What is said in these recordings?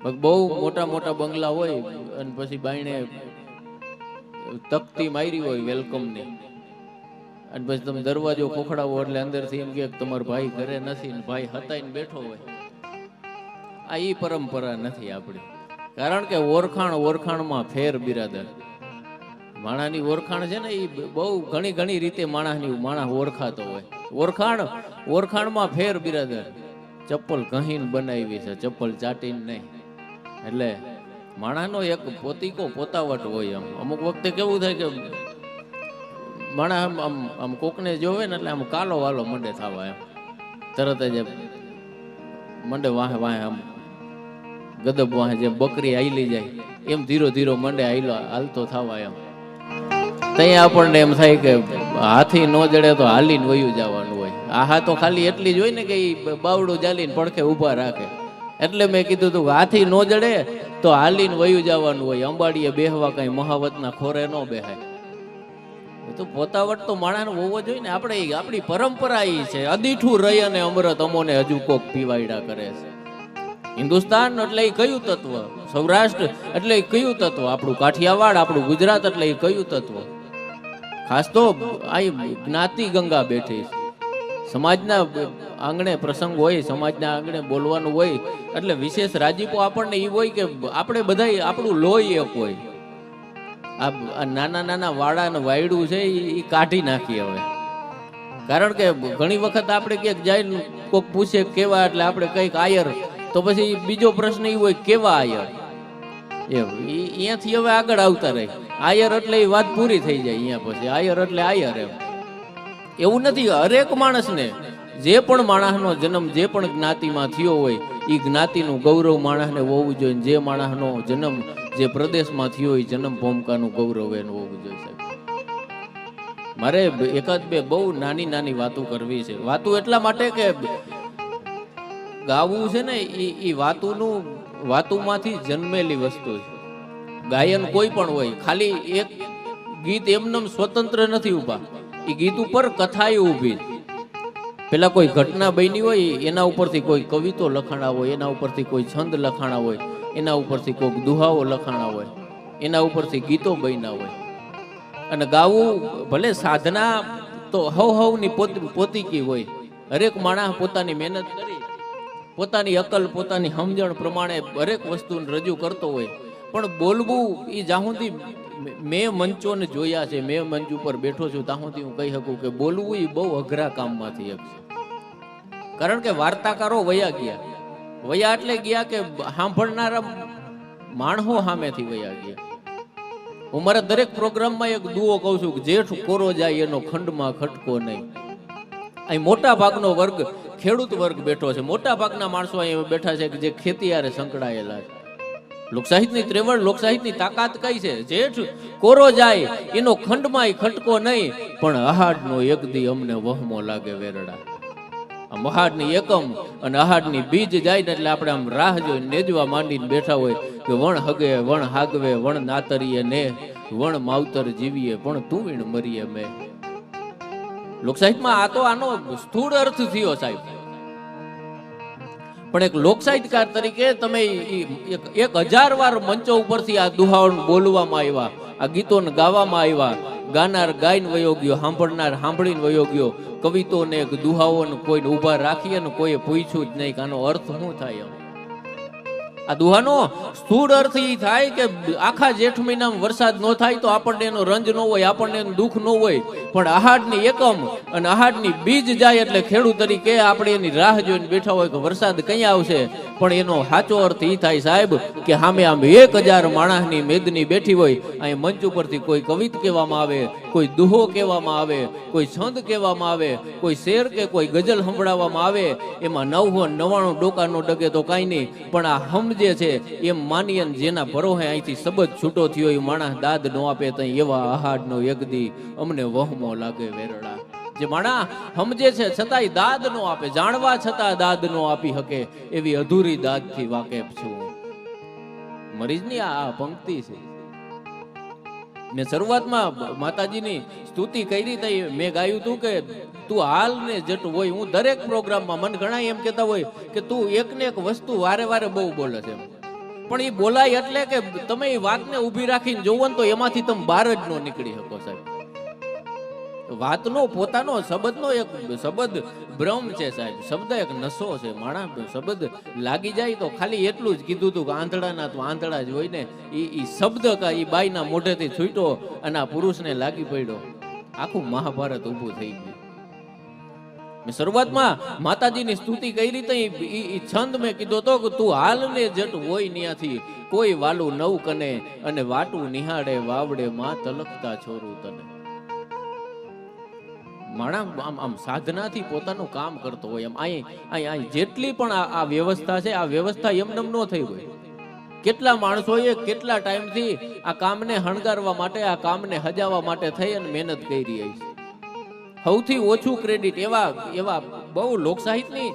બહુ મોટા મોટા બંગલા હોય અને પછી બાયણે તકતી મારી હોય વેલકમ ની, અને પછી તમે દરવાજો ખોખડાવો એટલે અંદરથી એમ કે તમારો ભાઈ ઘરે નથી ને ભાઈ હતાઈને બેઠો હોય. આ ઈ પરંપરા નથી આપણી. કારણ કે ઓળખાણમાં ફેર બિરાદર. માણાની ઓળખાણ છે ને એ બહુ ઘણી રીતે માણસ ઓળખાતો હોય. ઓળખાણમાં ફેર બિરાદર. ચપ્પલ કહીને બનાવી છે, ચપ્પલ ચાટીને નહીં. એટલે માણાનો એક પોતીકો પોતાવટ હોય. અમુક વખતે કેવું થાય કે માણસ આમ કોકને જોવે ને એટલે આમ કાલો વાલો મંડે થવા, એમ તરત જ મંડે વાહે આમ ગદબ વાહે જેમ બકરી હાલી જાય એમ ધીરો મંડે હાલતો થવા. એમ ત્યાં આપણને એમ થાય કે હાથી ન જડે તો હાલીને વયું જવાનું હોય. આ તો ખાલી એટલી જ હોય ને કે બાવડું જાલીને પડખે ઊભા રાખે. એટલે મેં કીધું હતું હાથી ન જડે તો હાલીને વયું જવાનું હોય. અંબાડીએ બેહવા કઈ મહાવતના ખોરે ન બેહાય. તો પોતાવટ તો માણસ હોવો જોઈએ ને. આપણે આપણી પરંપરા એ છે. અદીઠું રહી અને અમૃત અમોને હજુ કોક પીવાયડા કરે છે. હિન્દુસ્તાન એટલે એ કયું તત્વ, સૌરાષ્ટ્ર એટલે એ કયું તત્વ, આપણું કાઠિયાવાડ, આપણું ગુજરાત એટલે એ કયું તત્વ. ખાસ તો આ જ્ઞાતિ ગંગા બેઠી. સમાજના આંગણે પ્રસંગ હોય, સમાજના આંગણે બોલવાનું હોય એટલે વિશેષ રાજીપો આપણને એ હોય કે આપણે બધા આપણું લોહી એક હોય. આ નાના વાડા ને વાયડું છે એ કાઢી નાખીએ હવે. કારણ કે ઘણી વખત આપણે ક્યાંક જાય કોઈક પૂછે કેવા, એટલે આપણે કઈક આયર, તો પછી બીજો પ્રશ્ન એ હોય કેવા આયર. અહીંયાથી હવે આગળ આવતા રહી. આયર એટલે એ વાત પૂરી થઈ જાય. અહીંયા પછી આયર એટલે આયર. એમ એવું નથી. હરેક માણસને જે પણ માણસનો જન્મ જે પણ જ્ઞાતિમાં થયો હોય એ જ્ઞાતિનું ગૌરવ માણસને હોવું જોઈએ. જે માણસનો જન્મ જે પ્રદેશમાં થયો હોય જન્મ ભૂમિકાનું ગૌરવ એનું હોવું જોઈએ. મારે એકાદ બે બહુ નાની વાતો કરવી છે. વાતો એટલા માટે કે ગાવું છે ને એ વાતોમાંથી જન્મેલી વસ્તુ છે. ગાયન કોઈ પણ હોય, ખાલી એક ગીત એમનેમ સ્વતંત્ર નથી ઉભા. એ ગીત ઉપર કથા ઊભી. પેલા કોઈ ઘટના બની હોય એના ઉપરથી કોઈ કવિતો લખાણા હોય, એના ઉપરથી કોઈ છંદ લખાણા હોય, એના ઉપરથી કોઈક દુહાઓ લખાણા હોય, એના ઉપરથી ગીતો બન્યા હોય. અને ગાવું ભલે સાધના તો હવની પોતીકી હોય. હરેક માણસ પોતાની મહેનત કરી, પોતાની અકલ, પોતાની સમજણ પ્રમાણે હરેક વસ્તુને રજૂ કરતો હોય. પણ બોલવું એ જ્યાં સુધી મેં મંચોને જોયા છે, મેં મંચ ઉપર બેઠો છું ત્યાં સુધી હું કહી શકું કે બોલવું એ બહુ અઘરા કામમાંથી એક છે. કારણ કે વાર્તાકારો વયા એટલે ગયા કે સાંભળનારા માણસો સામેથી વયા ગયા. હું મારા દરેક પ્રોગ્રામમાં એક દુઓ કહું છું કે જેઠ કોરો જાય એનો ખંડમાં ખટકો નહીં. અહીં મોટા ભાગનો વર્ગ ખેડૂત વર્ગ બેઠો છે. મોટા ભાગના માણસો અહીં બેઠા છે કે જે ખેતી હારે સંકળાયેલા છે. લોકસાહિત્યની ત્રેવડ, લોકસાહિત્યની તાકાત કઈ છે? જેઠ કોરો જાય એનો ખંડમાં ખટકો નહીં, પણ આહાડનો એક દી અમને વહમો લાગે વેરડા. આ મહાડની એકમ અને આહાડની બીજ જાય ને એટલે આપણે આમ રાહ જોઈને નેજવા માંડીને બેઠા હોય કે વણ હગે, વણ હાગવે, વણ નાતરીએ ને, વણ માવતર જીવીએ પણ તું વીણ મરીએ મેં. લોકસાહિત્યમાં આ તો આનો સ્થૂળ અર્થ થયો સાહેબ. પણ એક લોકસાહિત્યકાર તરીકે તમે 1000 વાર મંચો ઉપરથી આ દુહાઓ બોલવામાં આવ્યા, આ ગીતોને ગાવામાં આવ્યા. ગાનાર ગાઈને વયો ગયો, સાંભળનાર સાંભળીને વયો ગયો. કવિતોને દુહાઓને કોઈને ઊભા રાખીએ ને કોઈએ પૂછ્યું જ નહીં કે આનો અર્થ શું થાય. આ દુહાનો સ્થૂળ અર્થ એ થાય કે આખા જેઠ મહિનામાં વરસાદ ન થાય તો આપણને એનો રંજ ન હોય, આપણને એનું દુઃખ ન હોય. પણ આહાડની એકમ અને આહાડની બીજ જાય એટલે ખેડૂત તરીકે આપણે એની રાહ જોઈને બેઠા હોય કે વરસાદ કઈ આવશે. પણ એનો સાચો અર્થ એ થાય સાહેબ કે સામે આમ 1000 માણસની મેદની બેઠી હોય. અહીં મંચ ઉપરથી કોઈ કવિત કહેવામાં આવે, કોઈ દુહો કહેવામાં આવે, કોઈ છંદ કહેવામાં આવે, કોઈ શેર કે કોઈ ગઝલ સંભળાવવામાં આવે. એમાં 999 ડોકાનો ડગે તો કાંઈ નહીં, પણ આ સમજે છે એમ માનીએ જેના ભરોહે અહીંથી સબદ છૂટો થયો એ માણસ દાદ ન આપે તો એવા આહાડનો એકદી અમને વહમો લાગે વેરડા. જે માણા સમજે છે છતાંય દાદ નો આપે, જાણવા છતાં દાદ નો આપી શકે એવી અધૂરી દાદથી વાકેફ છું. મરીજની આ પંક્તિ છે. મેં શરૂઆતમાં માતાજીની સ્તુતિ કરી હતી, મેં ગાયું હતું કે તું હાલ ને જટ હોય. હું દરેક પ્રોગ્રામમાં મને ઘણા એમ કહેતા હોય કે તું એક ને એક વસ્તુ વારે વારે બહુ બોલે છે. પણ એ બોલાય એટલે કે તમે એ વાતને ઊભી રાખીને જોવો ને તો એમાંથી તમે બહાર જ ન નીકળી શકો સાહેબ. વાતનો પોતાનો શબ્દનો એક શબ્દ બ્રહ્મ છે સાહેબ, શબ્દ એક નશો છે. માણા શબ્દ લાગી જાય તો ખાલી એટલું જ કીધું હતું કે આંધળાના તો આંધળા જ હોય ને, એ શબ્દ કા એ બાઈના મોઢેથી છૂટ્યો અને આ પુરુષને લાગી પડ્યો, આખું મહાભારત ઊભું થઈ ગયું. મેં શરૂઆતમાં માતાજીની સ્તુતિ કરી તો એ છંદ મેં કીધો તો કે તું હાલ ને જટ હોય ન્યાથી કોઈ વાલું નવ કને અને વાટું નિહાળે વાવડે માં તલકતા છોરું તને. માણા આમ સાધનાથી પોતાનું કામ કરતો હોય એમ અહીં જેટલી પણ આ વ્યવસ્થા છે, આ વ્યવસ્થા એમનેમ ન થઈ હોય. કેટલા માણસોએ કેટલા ટાઈમથી આ કામને હણગારવા માટે, આ કામને હજાવવા માટે થઈ અને મહેનત કરી રહી છે. સૌથી ઓછું ક્રેડિટ એવા બહુ લોકસાહિત્યની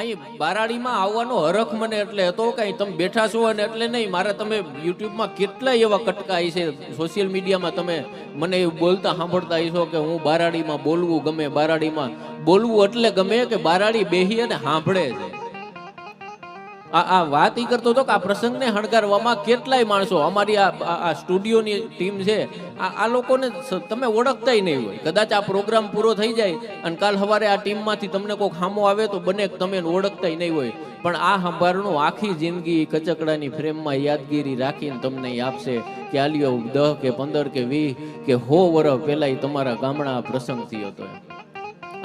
અહીં બારાડીમાં આવવાનો હરખ મને એટલે હતો કઈ તમે બેઠા છો અને એટલે નહીં, મારે તમે યુટ્યુબમાં કેટલા એવા કટકા છે, સોશિયલ મીડિયામાં તમે મને એવું બોલતા સાંભળતા હશો કે હું બારાડીમાં બોલવું ગમે, બારાડીમાં બોલવું એટલે ગમે કે બારાડી બેહી અને સાંભળે છે. આ વાત ઈ કરતો હતો કે આ પ્રસંગને હણગારવામાં કેટલાય માણસો, અમારી આ સ્ટુડિયોની ટીમ છે, આ લોકોને તમે ઓળખતા નહીં હોય. કદાચ આ પ્રોગ્રામ પૂરો થઈ જાય અને કાલ સવારે આ ટીમમાંથી તમને કોઈક સામો આવે તો બને તમે ઓળખતા નહીં હોય, પણ આ સંભારણું આખી જિંદગી કચકડાની ફ્રેમમાં યાદગીરી રાખીને તમને આપશે કે આલ્યો 10 કે 15 કે 20 કે 100 વર્ષ પહેલા તમારા ગામડા પ્રસંગ થયો હતો.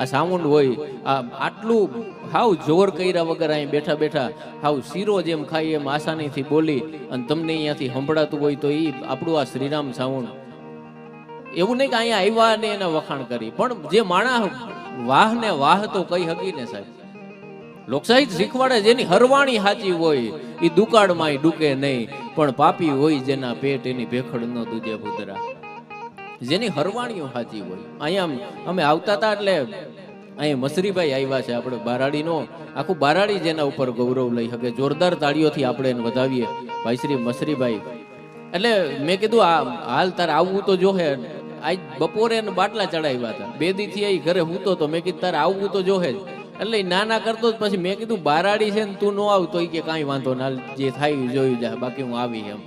આ સાઉન્ડ હોય, આ આટલું હાવ જોર કર્યા વગર અહીં બેઠા બેઠા હાવ શીરો જેમ ખાઈ એમ આસાનીથી બોલી અને તમને અહીંયાથી સંભળાતું હોય તો એ આપણું આ શ્રીરામ સાઉન્ડ. એવું નહીં કે અહીંયા આવ્યા ને એના વખાણ કરી, પણ જે માણા વાહ ને વાહ તો કઈ હકી ને સાહેબ. લોકસાહિત્ય શીખવાડે જેની હરવાણી સાચી હોય એ દુકાળમાં ડૂકે નહીં, પણ પાપી હોય જેના પેટ એની ભેખડ ન દૂજે ભૂતરા. જેની હરવાણીઓ સાચી હોય. અહીંયા અમે આવતા હતા એટલે અહીંયા મસરીભાઈ આવ્યા છે, આપણે બારાડીનો આખું બારાડી જેના ઉપર ગૌરવ લઈ શકે. જોરદાર તાળીઓથી આપણે એને વધાવીએ ભાઈ શ્રી મસરીભાઈ. એટલે મેં કીધું હાલ તારે આવવું તો જોહે. આજ બપોરે એને બાટલા ચડાવ્યા હતા, 2 દીથી અહીં ઘરે હૂતો તો મેં કીધું તારે આવવું તો જોહે જ. એટલે નાના કરતો પછી મેં કીધું બારાડી છે ને તું ન આવતો કે કાંઈ વાંધો ના, જે થાય જોયું જાય, બાકી હું આવી. એમ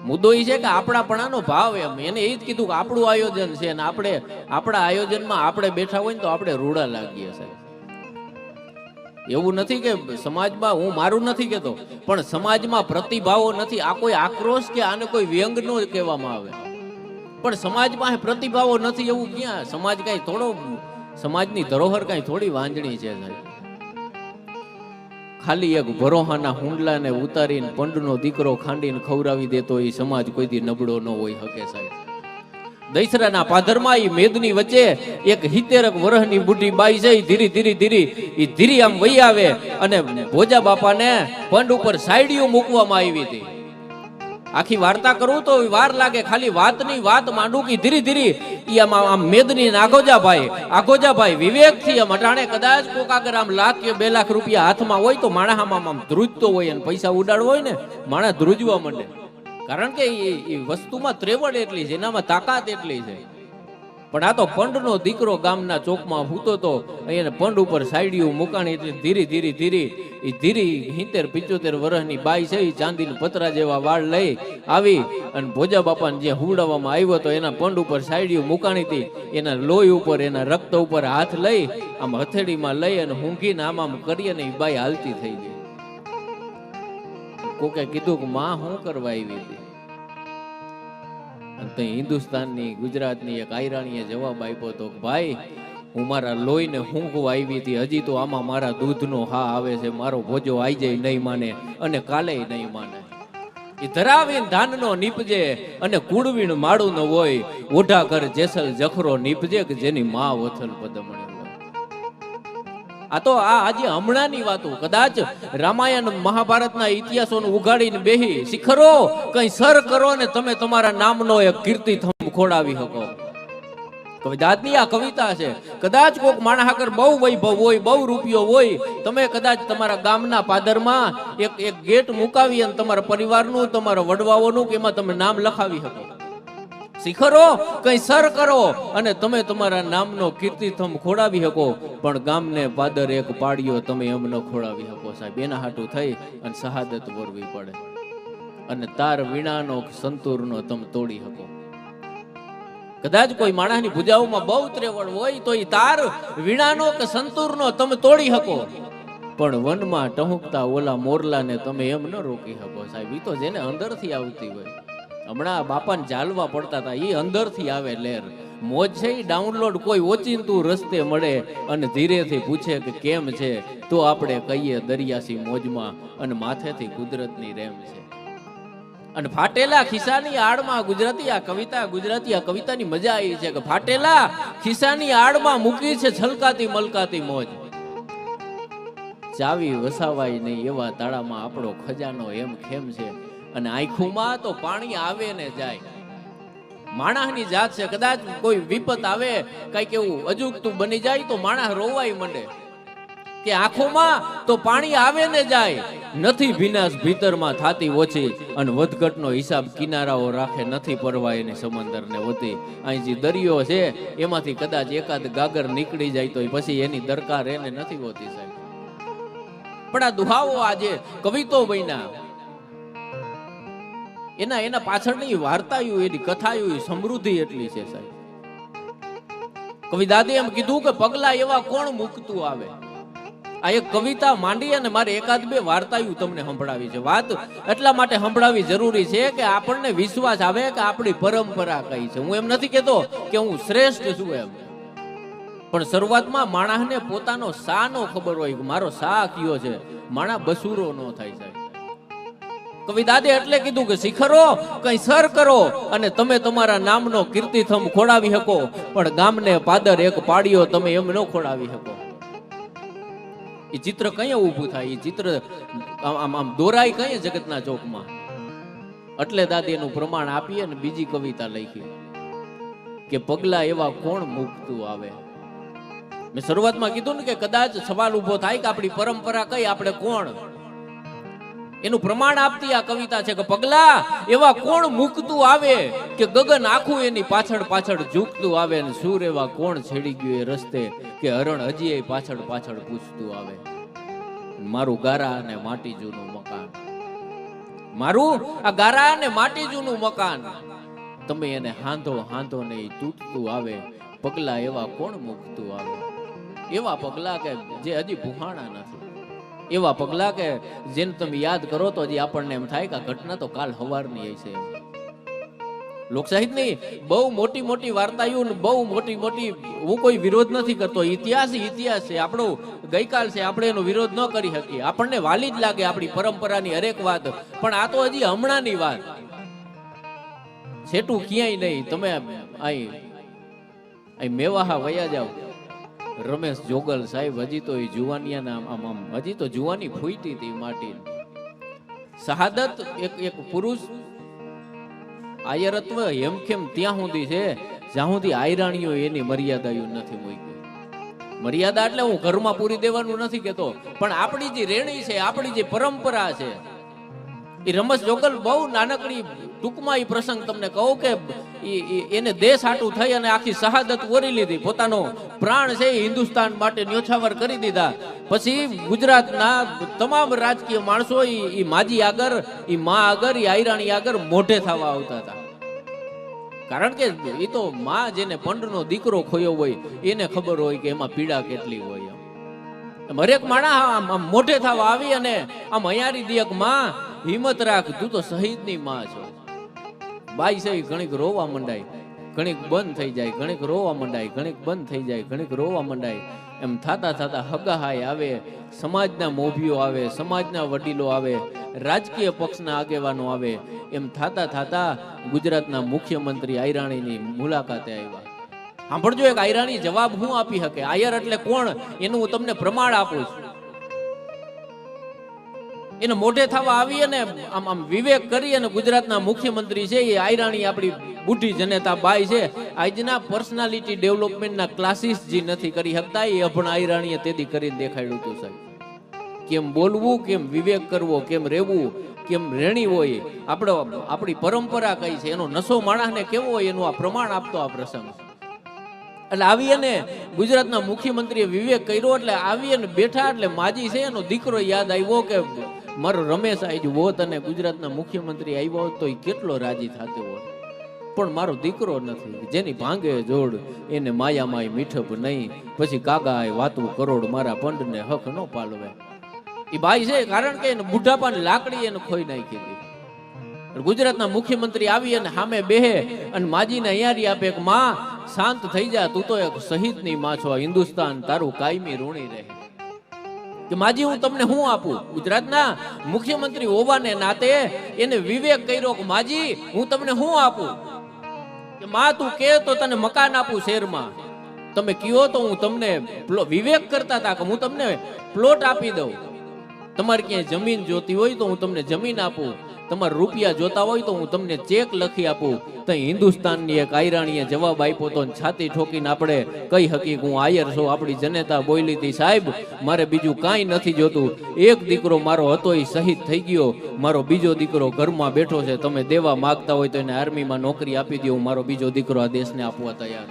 મુદ્દો એ છે કે આપણાપણાનો ભાવ, એમ એને એ જ કીધું કે આપણું આયોજન છે ને આપણે આપણા આયોજનમાં આપણે બેઠા હોય ને તો આપણે રૂડા લાગીએ સાહેબ. એવું નથી કે સમાજમાં, હું મારું નથી કહેતો, પણ સમાજમાં પ્રતિભાવો નથી. આ કોઈ આક્રોશ કે આને કોઈ વ્યંગ નો કહેવામાં આવે, પણ સમાજમાં પ્રતિભાવો નથી એવું ક્યાં? સમાજ કઈ થોડો, સમાજની ધરોહર કઈ થોડી વાંજણી છે સાહેબ. ખાલી એક ભરોહાના હુંડલાને ઉતારીને પંડનો દીકરો ખાંડીને ખવડાવી દેતો એ સમાજ કોઈ દી નબળો ન હોય શકે સાહેબ. દૈસરાના પાદરમાં એ મેદની વચ્ચે એક 70 વર્ષની બુઢી બાઈ છે, ધીરી આમ વહી આવે અને ભોજા બાપાને પંડ ઉપર સાઈડીઓ મૂકવામાં આવી હતી. આખી વાર્તા કરું તો વાર લાગે, ખાલી વાતની વાત માંડું કે ધીરી આમ મેદની આગોજાભાઈ વિવેકથી આમ અટાણે કદાચ કોક આગળ આમ 1 લાખ કે 2 લાખ રૂપિયા હાથમાં હોય તો માણસ આમ ધ્રુજતો હોય અને પૈસા ઉડાડવો હોય ને માણસ ધ્રુજવા માંડે. કારણ કે એ વસ્તુમાં ત્રેવડ એટલી છે, એનામાં તાકાત એટલી છે. પણ આ તો પંડનો દીકરો ગામના ચોકમાં હૂતો તો અહીંયા પંડ ઉપર સાઈડીઓ મુકાણી એટલે ધીરી 70-75 વર્ષની બાઈ છે, ચાંદીના પતરા જેવા વાળ લઈ આવી અને ભોજા બાપાને જે હુવડાવવામાં આવ્યો તો એના પંડ ઉપર સાઈડીઓ મુકાણી હતી. એના લોહી ઉપર, એના રક્ત ઉપર હાથ લઈ આમ હથેળીમાં લઈ અને ઊંઘીને આમ કરી અને એ બાઈ હાલતી થઈ ગઈ. કોકે કીધું કે માં શું કરવા આવી હતી? તો હિન્દુસ્તાનની, ગુજરાતની એક આયરાણીએ જવાબ આપ્યો તો ભાઈ હું મારા લોહીને ઊંઘવા આવી હતી, હજી તો આમાં મારા દૂધનો હા આવે છે, મારો ભોજો આઈ જાય નહીં માને અને કાલે નહીં માને. એ ધરાવીને ધાનનો નીપજે અને કુડવીણ માળું ન હોય, ઓઢા ઘર જેસલ જખરો નીપજે કે જેની માં વથલ પદમણી હોય. આ તો આજે હમણાંની વાતો, કદાચ રામાયણ મહાભારતના ઇતિહાસોનું ઉઘાડીને બેહી શિખરો કઈ સર કરો ને તમે તમારા નામનો એક કીર્તિથંભ ખોડાવી શકો. કવિદાદની આ કવિતા છે. કદાચ કોક માણસ આગળ બહુ વૈભવ હોય, બહુ રૂપિયો હોય, તમે કદાચ તમારા ગામના પાદરમાં એક ગેટ મુકાવી અને તમારા પરિવારનું, તમારા વડવાઓનું કે એમાં તમે નામ લખાવી શકો. શિખરો કઈ સર કરો અને તમે તમારા નામનો કીર્તિથંભ ખોડાવી શકો, પણ ગામને પાદર એક પાડ્યો તમે એમ ન ખોડાવી શકો સાહેબ. એના હાટું થઈ અને શહાદત વરવી પડે. અને તાર વીણાનો સંતૂરનો તમે તોડી શકો. કદાચ કોઈ માણસની ભુજાઓમાં બહુ ત્રેવડ હોય તો એ તાર વીણાનો કે સંતૂરનો તમે તોડી શકો, પણ વનમાં ટહુકતા ઓલા મોરલાને તમે એમ ન રોકી શકો. સાહેબ, ઈ તો જેને અંદરથી આવતી હોય. હમણાં બાપાને ઝાલવા પડતા હતા, એ અંદરથી આવે લહેર. મોજ છે એ ડાઉનલોડ કોઈ ઓચિંતું રસ્તે મળે અને ધીરેથી પૂછે કે કેમ છે, તો આપણે કહીએ દરિયાસી મોજમાં અને માથેથી કુદરતની રેમ છે. અને ફાટેલા ખિસ્સાની આડમાં ગુજરાતી આ કવિતાની મજા આવી છે કે ફાટેલા ખિસ્સાની આડમાં મૂકી છે છલકાતી મલકાતી મોજ. ચાવી વસાવાય નહીં એવા તાળામાં આપણો ખજાનો એમ ખેમ છે. અને આંખોમાં તો પાણી આવે ને જાય. માણસની જાત છે, કદાચ કોઈ વિપત આવે, કઈક એવું અજુગતું બની જાય તો માણસ રોવાય મંડે કે આંખોમાં તો પાણી આવે ને જાય. નથી ભીનાશ ભીતરમાં થાતી ઓછી, અને વધઘટનો હિસાબ કિનારાઓ રાખે નથી પરવા એની સમંદરને વધી. અહીં જે દરિયો છે એમાંથી કદાચ એકાદ ગાગર નીકળી જાય તો પછી એની દરકાર એને નથી હોતી સાહેબ. પણ આ દુહાઓ આજે કવિતો બન્યા, એના પાછળની વાર્તાયું, એની કથાયું, સમૃદ્ધિ એટલી છે સાહેબ. કવિ દાદે એમ કીધું કે પગલા એવા કોણ મૂકતું આવે. આ એક કવિતા માંડી અને મારે એકાદ બે વાર્તાયું તમને સંભળાવી છે. વાત એટલા માટે સંભળાવી જરૂરી છે કે આપણને વિશ્વાસ આવે કે આપણી પરંપરા કઈ છે. હું એમ નથી કહેતો કે હું શ્રેષ્ઠ છું એમ, પણ શરૂઆતમાં માણસને પોતાનો સા નો ખબર હોય કે મારો સા કયો છે, માણસ બસુરો નો થાય સાહેબ. કવિ દાદે એટલે કીધું કે શિખરો કઈ સર કરો અને તમે તમારા નામનો કીર્તિથમ ખોડાવી શકો, પણ ગામને પાદર એક પાડ્યો તમે એમ ન ખોડાવી શકો. એ ચિત્ર કઈ ઊભું થાય, એ ચિત્ર આમ દોરાય કઈ જગતના ચોકમાં. એટલે દાદી એનું પ્રમાણ આપીએ ને બીજી કવિતા લખી કે પગલા એવા કોણ મૂકતું આવે. મેં શરૂઆતમાં કીધું ને કે કદાચ સવાલ ઉભો થાય કે આપણી પરંપરા કઈ, આપણે કોણ, એનું પ્રમાણ આપતી આ કવિતા છે કે પગલા એવા કોણ મૂકતું આવે કે ગગન આખું એની પાછળ પાછળ ઝૂકતું આવે, ને સુર એવા કોણ છેડી ગયું એ રસ્તે કે હરણ હજી પાછળ પાછળ પૂછતું આવે. મારું ગારા અને માટી જૂનું મકાન, મારું આ ગારા અને માટી જૂનું મકાન, તમે એને હાંધો હાંધો ને તૂટતું આવે. પગલા એવા કોણ મૂકતું આવે. એવા પગલા કે જે હજી ભૂહાણા નથી, એવા પગલા કે જેને તમે યાદ કરો તો હજી આપણને એમ થાય કે આ ઘટના તો કાલ સવારની છે. લોકસાહિત્યની બહુ મોટી મોટી વાર્તાઓ, બહુ મોટી મોટી, હું કોઈ વિરોધ નથી કરતો, ઇતિહાસ છે આપણો, ગઈકાલ છે, આપણે એનો વિરોધ ન કરી શકીએ. આપણને વાલી જ લાગે આપણી પરંપરાની હરેક વાત, પણ આ તો હજી હમણાંની વાત, છેટું ક્યાંય નહીં. તમે અહીં મેવાહા વયા જાવ, રમેશ જોગલ સાહેબ હજી તો એ જુવાનિયાના હજી તો જુવાની ફૂટી હતી માટી. શહાદત એક પુરુષ આયરત્વ હેમખેમ ત્યાં સુધી છે જ્યાં સુધી આયરાણીઓ એની મર્યાદાઓ નથી મૂકી. મર્યાદા એટલે હું ઘરમાં પૂરી દેવાનું નથી કેતો, પણ આપણી જે રેણી છે, આપણી જે પરંપરા છે, એ રમેશ જોગલ બહુ નાનકડી ટૂંકમાં એ પ્રસંગ તમને કહું કે એને દેશ હાટું થઈ અને આખી શહાદત ઓરી લીધી. પોતાનો પ્રાણ છે એ હિન્દુસ્તાન માટે ન્યોછાવર કરી દીધા. પછી ગુજરાતના તમામ રાજકીય માણસો એ માજી આગળ, એ માં આગળ, એ આયરાણી આગળ મોઢે થવા આવતા હતા. કારણ કે એ તો માં જેને પંડનો દીકરો ખોયો હોય એને ખબર હોય કે એમાં પીડા કેટલી હોય. હરેક માણા આમ મોઢે થવા આવી અને આમ હૈયારી દિયક માં હિંમત રાખ, તું તો શહીદની માં છો. બાઈ છે ઘણીક રોવા મંડાય, ઘણીક બંધ થઈ જાય, ઘણીક રોવા મંડાય, ઘણીક બંધ થઈ જાય, ઘણીક રોવા મંડાય. એમ થાતા થાતા હગાહાય આવે, સમાજના મોભીઓ આવે, સમાજના વડીલો આવે, રાજકીય પક્ષના આગેવાનો આવે. એમ થાતા થાતા ગુજરાતના મુખ્યમંત્રી આયરાણીની મુલાકાતે આવ્યા. સાંભળજો, એક આયરાણી જવાબ હું આપી શકે. આયર એટલે કોણ એનું હું તમને પ્રમાણ આપું છું. એને મોઢે થવા આવી અને આમ વિવેક કરી અને ગુજરાતના મુખ્યમંત્રી છે એ આયરાણી આપણી બુઢી જનેતા બાઈ છે. આજના પર્સનાલિટી ડેવલપમેન્ટના ક્લાસીસ જે નથી કરી શકતા એ અભણ આયરાણીએ તેથી કરીને દેખાડ્યું હતું સાહેબ. કેમ બોલવું, કેમ વિવેક કરવો, કેમ રહેવું, કેમ રેણી હોય, આપણી પરંપરા કઈ છે, એનો નશો માણસને કેવો હોય એનું આ પ્રમાણ આપતો આ પ્રસંગ. એટલે આવી અને ગુજરાતના મુખ્યમંત્રીએ વિવેક કર્યો, એટલે આવી અને બેઠા એટલે માજી છે એનો દીકરો યાદ આવ્યો કે મારો રમેશ આજ હોત અને ગુજરાતના મુખ્યમંત્રી આવ્યો હોત તો એ કેટલો રાજી થતો હોત, પણ મારો દીકરો નથી. જેની ભાંગે જોડ એને માયામાય મીઠપ નહીં, પછી કાગા વાતું કરોડ મારા પંડને હક ન પાલવે. એ ભાઈ છે કારણ કે એને બુઢાપાની લાકડી એને ખોઈ નાખી હતી. ગુજરાતના મુખ્યમંત્રી આવી અને સામે બેહે અને માજીને અહીંયા આપે કે માં શાંત થઈ જા, તું તો એક શહીદની માં છો, હિન્દુસ્તાન તારું કાયમી ઋણી રહે. કે માજી હું તમને શું આપું? ગુજરાતના મુખ્યમંત્રી હોવાને નાતે એને વિવેક કર્યો કે માજી હું તમને શું આપું? કે માં તું કે તો તને મકાન આપું શહેરમાં, તમે કયો તો હું તમને વિવેક કરતા હતા કે હું તમને પ્લોટ આપી દઉં, તમારે ક્યાંય જમીન જોતી હોય તો હું તમને જમીન આપું, તમારે રૂપિયા જોતા હોય તો હું તમને ચેક લખી આપું. તો હિન્દુસ્તાનની એક આયરાણીએ જવાબ આપ્યો તો છાતી ઠોકીને આપણે કઈ હકી હું આયર છું. આપણી જનતા બોલી હતી સાહેબ મારે બીજું કાંઈ નથી જોતું, એક દીકરો મારો હતો એ શહીદ થઈ ગયો, મારો બીજો દીકરો ઘરમાં બેઠો છે, તમે દેવા માંગતા હોય તો એને આર્મીમાં નોકરી આપી દો, મારો બીજો દીકરો આ દેશને આપવા તૈયાર.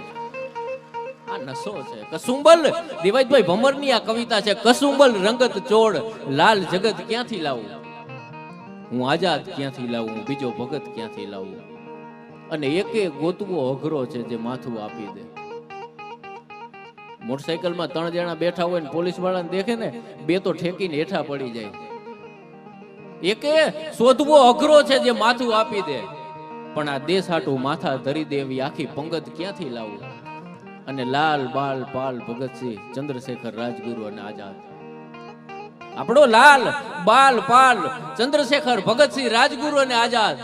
આ નશો છે. કસુંબલ દિવાઈભાઈ ભમરની આ કવિતા છે. કસુંબલ રંગત ચોળ લાલ જગત ક્યાંથી લાવું, હું આઝાદ ક્યાંથી લાવું, હું બીજો ભગત ક્યાંથી લાવું. અને એકે ગોતવો અઘરો છે જે માથું આપી દે. મોટરસાયકલમાં 3 જણા બેઠા હોય ને પોલીસ વાળાને દેખે ને 2 તો ઠેકીને હેઠા પડી જાય. એકે શોધવો અઘરો છે જે માથું આપી દે, પણ આ દેશ હાટું માથા ધરી દે એવી આખી પંગત ક્યાંથી લાવું. અને લાલ બાલ પાલ ભગતસિંહ ચંદ્રશેખર રાજગુરુ અને આઝાદ, આપણો લાલ બાલ પાલ ચંદ્રશેખર ભગતસિંહ રાજગુરુ અને આઝાદ.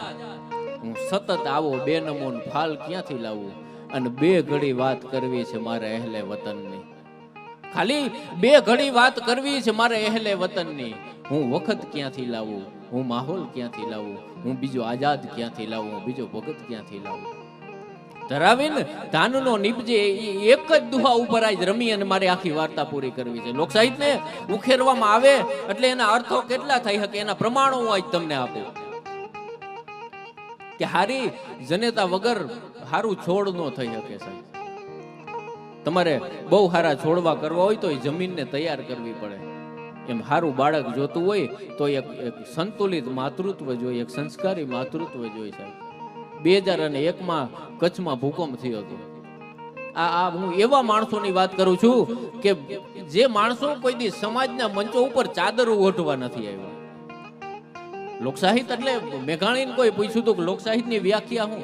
હું સતત આવો બેનમૂન ફાલ ક્યાંથી લાવું. અને 2 ઘડી વાત કરવી છે મારે અહેલે વતનની, ખાલી 2 ઘડી વાત કરવી છે મારે અહેલે વતનની. હું વખત ક્યાંથી લાવું, હું માહોલ ક્યાંથી લાવું, હું બીજો આઝાદ ક્યાંથી લાવું, હું બીજો ભગત ક્યાંથી લાવું. ધરાવીને ધાનનો નીપજે એક જ દુહા ઉપર આજ રમી અને મારે આખી વાર્તા પૂરી કરવી છે. લોક સાહિત્યને ઉખેરવામાં આવે એટલે એના અર્થો કેટલા થઈ શકે એના પ્રમાણો હું આજ તમને આપું. કે હારી જનેતા વગર હારું છોડ નો થઈ શકે સાહેબ. તમારે બહુ હારા છોડવા કરવા હોય તો એ જમીનને તૈયાર કરવી પડે. એમ હારું બાળક જોતું હોય તો એક સંતુલિત માતૃત્વ જોઈએ, એક સંસ્કારી માતૃત્વ જોઈએ સાહેબ. 2001માં કચ્છમાં ભૂકંપ થયો હતો. આ હું એવા માણસોની વાત કરું છું કે જે માણસો કોઈ દી સમાજના મંચો ઉપર ચાદર ઓઢવા નથી આવ્યા. લોકસાહિત્ય એટલે મેઘાણીને કોઈ પૂછ્યું હતું કે લોકસાહિત્યની વ્યાખ્યા શું?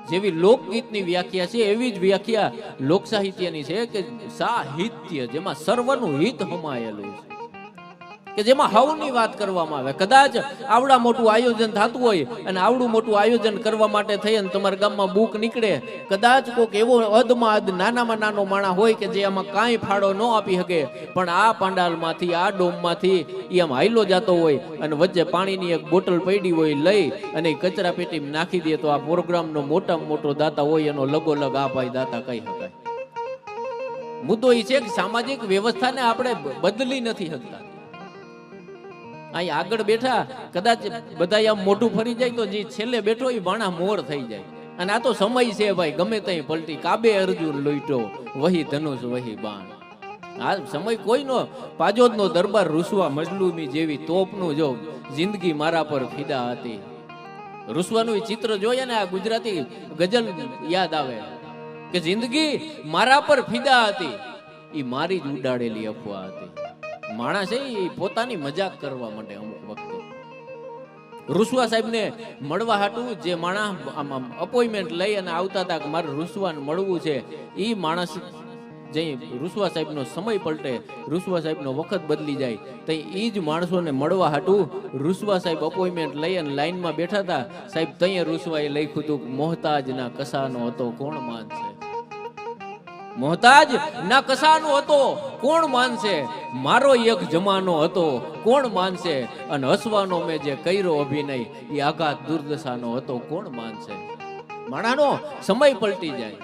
જેવી લોકગીતની વ્યાખ્યા છે એવી જ વ્યાખ્યા લોકસાહિત્યની છે કે સાહિત્ય જેમાં સર્વનું હિત સમાયેલું છે, કે જેમાં હવની વાત કરવામાં આવે. કદાચ આવડા મોટું આયોજન થતું હોય અને આવડું મોટું આયોજન કરવા માટે થઈ અને તમારા ગામમાં બુક નીકળે, કદાચ કોઈક એવો અદમાં અદ નાનામાં નાનો માણા હોય કે જે આમાં કાંઈ ફાળો ન આપી શકે, પણ આ પાંડાલમાંથી આ ડોમમાંથી એ આમ હાઈલો જતો હોય અને વચ્ચે પાણીની એક બોટલ પડી હોય લઈ અને કચરા પેટીમાં નાખી દે તો આ પ્રોગ્રામનો મોટામાં મોટો દાતા હોય એનો લગોલગ આ ભાઈ દાતા કહી શકાય. મુદ્દો એ છે કે સામાજિક વ્યવસ્થાને આપણે બદલી નથી શકતા. અહીં આગળ બેઠા કદાચ બધા આમ મોઢું ફરી જાય તો જે છેલ્લે બેઠો એ બાણા મોર થઈ જાય. અને આ તો સમય છે ભાઈ, ગમે ત્યાં પલટી. કાબે અર્જુન લોઈટો વહી ધનુષ વહી બાણ. આ સમય કોઈનો પાજોદનો દરબાર રૂસવા મજલુમી જેવી તોપનું જો જિંદગી મારા પર ફિદા હતી. રૂસવાનું ચિત્ર જોઈએ ને આ ગુજરાતી ગઝલ યાદ આવે કે જિંદગી મારા પર ફિદા હતી, એ મારી જ ઉડાડેલી અફવા હતી. માણસ એ પોતાની મજાક કરવા માટે અમુક વખતે રૂસવા સાહેબને મળવા હાટું જે માણસ અપોઇન્ટમેન્ટ લઈ અને આવતા હતા કે મારે રૂસવાને મળવું છે, એ માણસ જે રૂસવા સાહેબનો સમય પલટે, રૂસવા સાહેબનો વખત બદલી જાય તો એ જ માણસોને મળવા હાટું રૂસવા સાહેબ અપોઇન્ટમેન્ટ લઈ અને લાઈનમાં બેઠા હતા. સાહેબ તઈએ રૂસવાએ લખ્યું હતું કે મોહતાજ ના કસાનો હતો કોણ માનશે, મોહતાજ ના કસાનો હતો કોણ માનશે, મારો એક જમાનો હતો કોણ માનશે, અને હસવાનો મેં જે કર્યો અભિનય એ આઘાત દુર્દશાનો હતો કોણ માનશે. માણાનો સમય પલટી જાય.